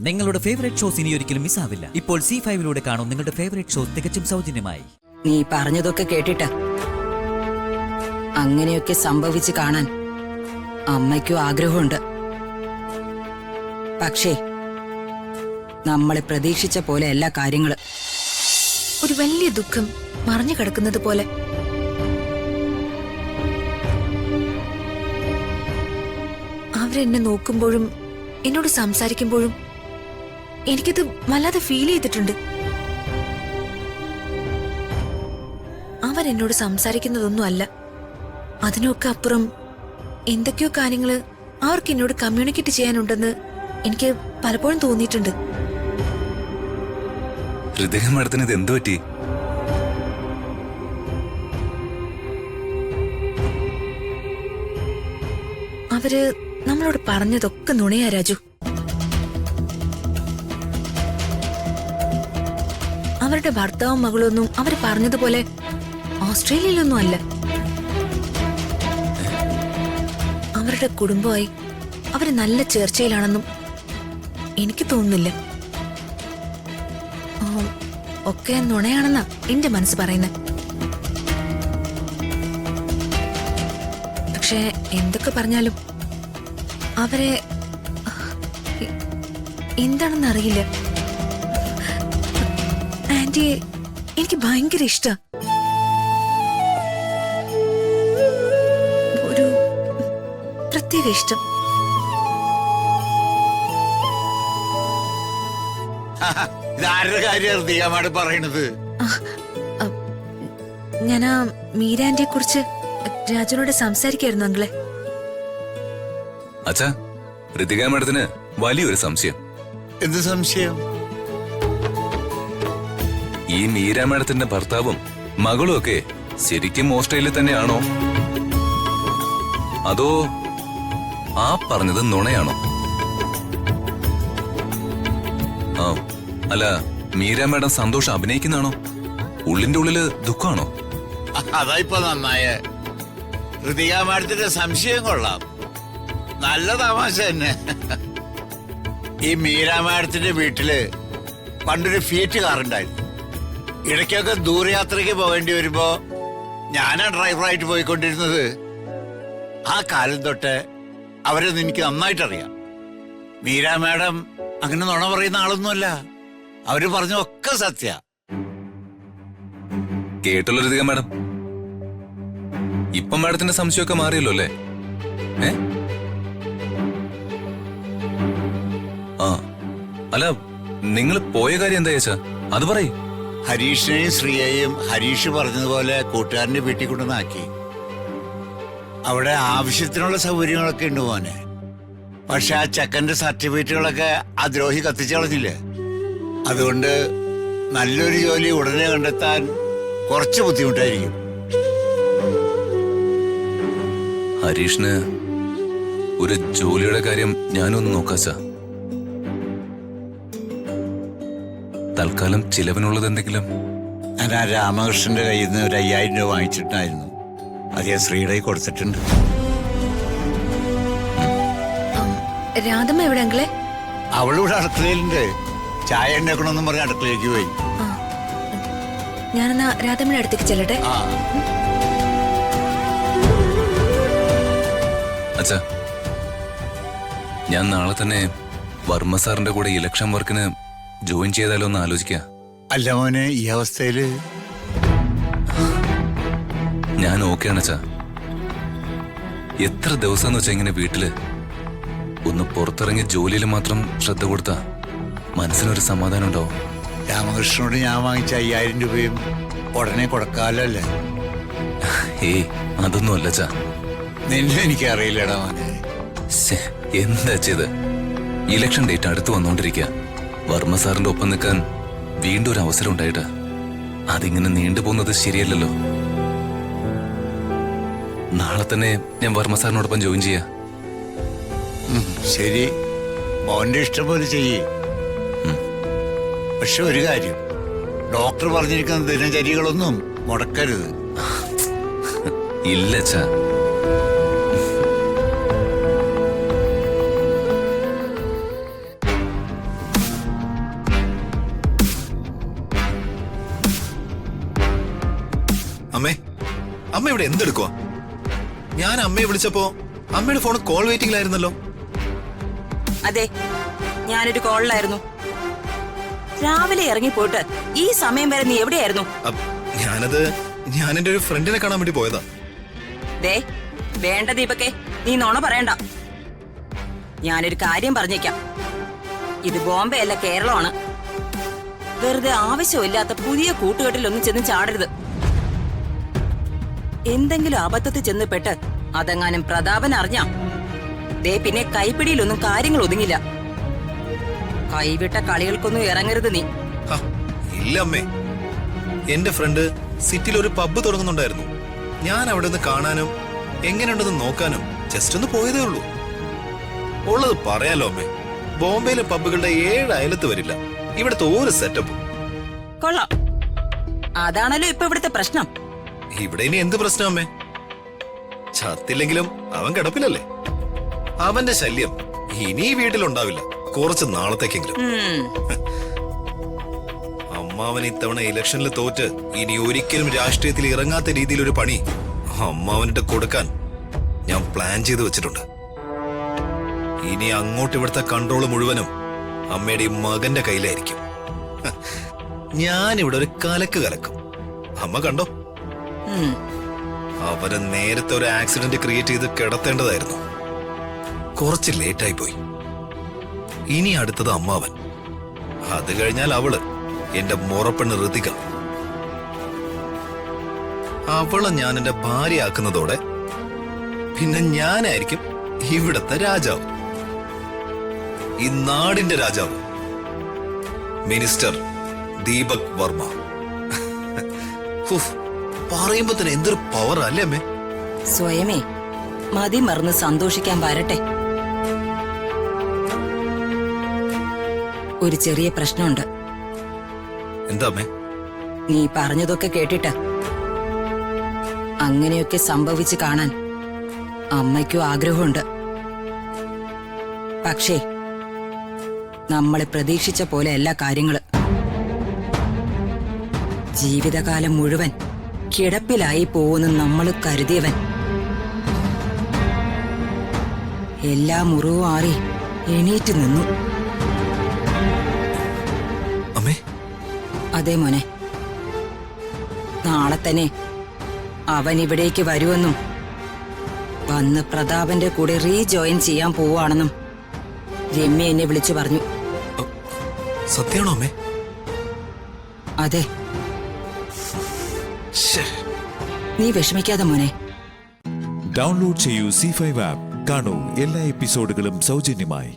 നിങ്ങളുടെ favourite shows ഇനി ഒരിക്കലും മിസ്സാവില്ല. ഇപ്പോൾ C5 കാണും നിങ്ങളുടെ ഫേവറേറ്റ് ഷോസ് തികച്ചും സൗജന്യമായി. നീ പറഞ്ഞതൊക്കെ കേട്ടിട്ട് അങ്ങനെയൊക്കെ സംഭവിച്ച് കാണാൻ അമ്മയ്ക്കും ആഗ്രഹമുണ്ട്. പക്ഷേ നമ്മളെ പ്രതീക്ഷിച്ച പോലെ എല്ലാ കാര്യങ്ങളും ഒരു വലിയ ദുഃഖം മറഞ്ഞു കിടക്കുന്നത് പോലെ. അവരെന്നെ നോക്കുമ്പോഴും എന്നോട് സംസാരിക്കുമ്പോഴും എനിക്കത് വല്ലാതെ ഫീൽ ചെയ്തിട്ടുണ്ട്. അവരെന്നോട് സംസാരിക്കുന്നതൊന്നും അല്ല, അതിനൊക്കെ അപ്പുറം എന്തൊക്കെയോ കാര്യങ്ങള് അവർക്ക് എന്നോട് കമ്മ്യൂണിക്കേറ്റ് ചെയ്യാനുണ്ടെന്ന് എനിക്ക് പലപ്പോഴും തോന്നിയിട്ടുണ്ട്. ഹൃദയത്തിന് ഇത് എന്തു പറ്റി? അവര് നമ്മളോട് പറഞ്ഞതൊക്കെ നുണയാ രാജു. അവരുടെ ഭർത്താവും മകളൊന്നും അവര് പറഞ്ഞതുപോലെ ഓസ്ട്രേലിയയിലൊന്നും അല്ല. അവരുടെ കുടുംബമായി അവര് നല്ല ചേർച്ചയിലാണെന്നും എനിക്ക് തോന്നുന്നില്ല. ഒക്കെ നുണയാണെന്നാ എന്റെ മനസ്സ് പറയുന്നത്. പക്ഷെ എന്തൊക്കെ പറഞ്ഞാലും അവരെ എന്താണെന്ന് അറിയില്ല. ആന്റിയെ എനിക്ക് ഭയങ്കര ഇഷ്ടാ. ഒരു പ്രത്യേക ഇഷ്ടം. ഇതാരുടെ കാര്യം പറയണത്? ഞാൻ ആ മീരാന്റിയെ കുറിച്ച് രാജുനോട് സംസാരിക്കായിരുന്നു അങ്കിളെ. അച്ഛാ, ഋതിക മാഡത്തിന് വലിയൊരു സംശയം. എന്ത് സംശയം? ഈ മീര മാഡത്തിന്റെ ഭർത്താവും മകളും ഒക്കെ ശരിക്കും ഓസ്ട്രേലിയയിൽ തന്നെയാണോ, അതോ ആ പറഞ്ഞത് നുണയാണോ? ആ, അല്ല, മീര മാഡം സന്തോഷം അഭിനയിക്കുന്നതാണോ, ഉള്ളിന്റെ ഉള്ളില് ദുഃഖമാണോ? അതായിപ്പോ നന്നായ ഋതിക മാഡത്തിന്റെ സംശയം കൊള്ളാം. നല്ല തമാശ തന്നെ. ഈ മീര മാഡത്തിന്റെ വീട്ടില് പണ്ടൊരു ഫിയറ്റ് കാറുണ്ടായിരുന്നു. ഇടയ്ക്കൊക്കെ ദൂരയാത്രയ്ക്ക് പോകേണ്ടി വരുമ്പോ ഞാനാണ് ഡ്രൈവറായിട്ട് പോയിക്കൊണ്ടിരുന്നത്. ആ കാലം തൊട്ട് അവരൊന്നും എനിക്ക് നന്നായിട്ടറിയാം. മീര മാഡം അങ്ങനെ നുണ പറയുന്ന ആളൊന്നുമല്ല. അവര് പറഞ്ഞൊക്കെ സത്യ. കേട്ടല്ലോ ഋതിക മാഡം, ഇപ്പം മാഡത്തിന്റെ സംശയമൊക്കെ മാറിയല്ലോ അല്ലേ? ആ, അല്ല, നിങ്ങൾ പോയ കാര്യം എന്താ ചേച്ചാ, അത് പറയ്. ഹരീഷിനെയും ശ്രീയെയും ഹരീഷ് പറഞ്ഞതുപോലെ കൂട്ടുകാരന്റെ വീട്ടിൽ കൊണ്ടുവന്നാക്കി. അവിടെ ആവശ്യത്തിനുള്ള സൗകര്യങ്ങളൊക്കെ ഉണ്ട് മോനെ. പക്ഷെ ആ ചെക്കന്റെ സർട്ടിഫിക്കറ്റുകളൊക്കെ ആ ദ്രോഹി കത്തിച്ചു കളഞ്ഞില്ലേ. അതുകൊണ്ട് നല്ലൊരു ജോലി ഉടനെ കണ്ടെത്താൻ കുറച്ച് ബുദ്ധിമുട്ടായിരിക്കും. ഹരീഷിന് ഒരു ജോലിയുടെ കാര്യം ഞാനൊന്ന് നോക്കാച്ചാ. തൽക്കാലം ചിലവിനുള്ളത് എന്തെങ്കിലും. ഞാൻ ആ രാമകൃഷ്ണന്റെ കയ്യിൽ നിന്ന് ഒരു 5000 രൂപ വാങ്ങിച്ചിട്ടുണ്ടായിരുന്നു. അത് ഞാൻ ശ്രീയുടെ കൊടുത്തിട്ടുണ്ട്. രാധമ്മ എവിടെ അങ്കിളെ? അവളിവിടെ അടുക്കളയിലുണ്ട്. ചായ ഉണ്ടാക്കണമെന്നും പറഞ്ഞ് അടുക്കളയിലേക്ക് പോയി. ഞാനെന്നാ രാധമ്മയുടെ അടുത്തേക്ക് ചെല്ലട്ടെ. അച്ഛാ, ഞാൻ നാളെ തന്നെ വർമ്മ സാറിന്റെ കൂടെ ഇലക്ഷൻ വർക്കിന് ജോയിൻ ചെയ്താലോ എന്ന് ആലോചിക്കുക. അല്ല മോനെ, ഈ അവസ്ഥയില് ഞാൻ ഓക്കെയാണ് അച്ഛാ. എത്ര ദിവസം വെച്ചാ ഇങ്ങനെ വീട്ടില് ഒന്ന് പുറത്തിറങ്ങി ജോലിയിൽ മാത്രം ശ്രദ്ധ കൊടുത്താ മനസ്സിനൊരു സമാധാനം ഉണ്ടാവും. രാമകൃഷ്ണനോട് ഞാൻ വാങ്ങിച്ച 5000 രൂപയും ഉടനെ കൊടുക്കാമല്ലേ? ഏയ്, അതൊന്നും അല്ല അച്ഛാ. നിന്നെ എനിക്ക് അറിയില്ലടാ മോനെ. എന്താ ചെയ്ത്? ഇലക്ഷൻ ഡേറ്റ് അടുത്ത് വന്നോണ്ടിരിക്കുക. വർമ്മ സാറിന്റെ ഒപ്പം നിൽക്കാൻ വീണ്ടും ഒരു അവസരം ഉണ്ടായിട്ട് അതിങ്ങനെ നീണ്ടുപോകുന്നത് ശരിയല്ലല്ലോ. നാളെ തന്നെ ഞാൻ വർമ്മ സാറിനോടൊപ്പം ജോയിൻ ചെയ്യാ. ശരി, മോന്റെ ഇഷ്ടം പോലെ ചെയ്യേ. പക്ഷെ ഒരു കാര്യം, ഡോക്ടർ പറഞ്ഞിരിക്കുന്ന ദിനചര്യകളൊന്നും മുടക്കരുത്. ഇല്ല അച്ഛാ. അമ്മേ, അമ്മ ഇവിടെ എന്തെടുക്കുവാ? ഞാൻ അമ്മയെ വിളിച്ചപ്പോ അമ്മയുടെ ഫോൺ കോൾ വെയിറ്റിംഗിലായിരുന്നല്ലോ. അതെ, ഞാനൊരു കോളിലായിരുന്നു. രാവിലെ ഇറങ്ങിപ്പോയിട്ട് ഈ സമയം വരെ നീ എവിടെയായിരുന്നു? ഞാൻ എന്റെ ഒരു ഫ്രണ്ടിനെ കാണാൻ വേണ്ടി പോയതാ. ദേ, വേണ്ട ദീപക്കെ, നീ നോണ പറയണ്ട. ഞാനൊരു കാര്യം പറഞ്ഞേക്കാം. ഇത് ബോംബെ അല്ല, കേരളമാണ്. വെറുതെ ആവശ്യമില്ലാത്ത പുതിയ കൂട്ടുകെട്ടിലൊന്നും ചെന്ന് ചാടരുത്. എന്തെങ്കിലും അബദ്ധത്തിൽ ചെന്നപ്പെട്ട് അതെങ്ങാനും പ്രതാപൻ അറിഞ്ഞ ദേ പിന്നെ കൈപ്പിടിയിലൊന്നും കാര്യങ്ങൾ ഒതുങ്ങില്ല. കൈവിട്ട കളികൾക്കൊന്നും ഇറങ്ങരുത് നീ. ഇല്ല അമ്മേ, എന്റെ ഫ്രണ്ട് സിറ്റിയിൽ ഒരു പബ്ബ് തുടങ്ങുന്നുണ്ടായിരുന്നു. ഞാൻ അവിടെ നിന്ന് കാണാനും എങ്ങനെയുണ്ടെന്ന് നോക്കാനും ജസ്റ്റ് ഒന്ന് പോയതേ ഉള്ളൂ. ഉള്ളത് പറയാലോ അമ്മേ, ബോംബെയിലെ പബ്ബുകളുടെ 7 അയലത്ത് വരില്ല ഇവിടുത്തെ ഒരു സെറ്റപ്പും. കൊള്ളാം, അതാണല്ലോ ഇപ്പൊ ഇവിടുത്തെ പ്രശ്നം. ഇവിടെ ഇനി എന്ത് പ്രശ്നം അമ്മേ? ചത്തില്ലെങ്കിലും അവൻ കിടപ്പിലല്ലേ. അവന്റെ ശല്യം ഇനി ഈ വീട്ടിലുണ്ടാവില്ല, കുറച്ച് നാളത്തേക്കെങ്കിലും. അമ്മാവൻ ഇത്തവണ ഇലക്ഷനിൽ തോറ്റ് ഇനി ഒരിക്കലും രാഷ്ട്രീയത്തിൽ ഇറങ്ങാത്ത രീതിയിൽ ഒരു പണി അമ്മാവനിട്ട് കൊടുക്കാൻ ഞാൻ പ്ലാൻ ചെയ്തു വെച്ചിട്ടുണ്ട്. ഇനി അങ്ങോട്ട് ഇവിടുത്തെ കൺട്രോൾ മുഴുവനും അമ്മയുടെ ഈ മകന്റെ കയ്യിലായിരിക്കും. ഞാൻ ഇവിടെ ഒരു കലക്ക് കലക്കും. അമ്മ കണ്ടോ, അവന് നേരത്തെ ഒരു ആക്സിഡന്റ് ക്രിയേറ്റ് ചെയ്ത് കിടത്തേണ്ടതായിരുന്നു. കുറച്ച് ലേറ്റായി പോയി. ഇനി അടുത്തത് അമ്മാവൻ, അത് കഴിഞ്ഞാൽ അവള്, എന്റെ മുറപ്പെണ്ണ് ഋതിക. അവളെ ഞാൻ എന്റെ ഭാര്യയാക്കുന്നതോടെ പിന്നെ ഞാനായിരിക്കും ഇവിടത്തെ രാജാവ്, ഈ നാടിന്റെ രാജാവ്, മിനിസ്റ്റർ ദീപക് വർമ്മ. പറയുമ്പോ തന്നെ എന്തൊരു പവർ അല്ലേ അമ്മേ? സ്വയമേ മതി മറന്ന് സന്തോഷിക്കാൻ വരട്ടെ. ഒരു ചെറിയ പ്രശ്നമുണ്ട്. എന്താ അമ്മേ? നീ പറഞ്ഞതൊക്കെ കേട്ടിട്ട് അങ്ങനെയൊക്കെ സംഭവിച്ചു കാണാൻ അമ്മയ്ക്കും ആഗ്രഹമുണ്ട്. പക്ഷേ നമ്മളെ പ്രതീക്ഷിച്ച പോലെ എല്ലാ കാര്യങ്ങള്. ജീവിതകാലം മുഴുവൻ കിടപ്പിലായി പോകുന്ന നമ്മൾ കരുതിയവൻ എല്ലാ മുറിവും ആറി എണീറ്റ് നിന്നു. അമ്മേ? അതെ മോനെ, നാളെ തന്നെ അവൻ ഇവിടേക്ക് വരുമെന്നും വന്ന് പ്രതാപന്റെ കൂടെ റീജോയിൻ ചെയ്യാൻ പോവാണെന്നും രമ്യ എന്നെ വിളിച്ചു പറഞ്ഞു. സത്യമാണോ അമ്മേ? അതെ. നീ വിഷമിക്കാതെ മോനെ. ഡൗൺലോഡ് ചെയ്യൂ C5 ആപ്പ്. കാണൂ എല്ലാ എപ്പിസോഡുകളും സൗജന്യമായി.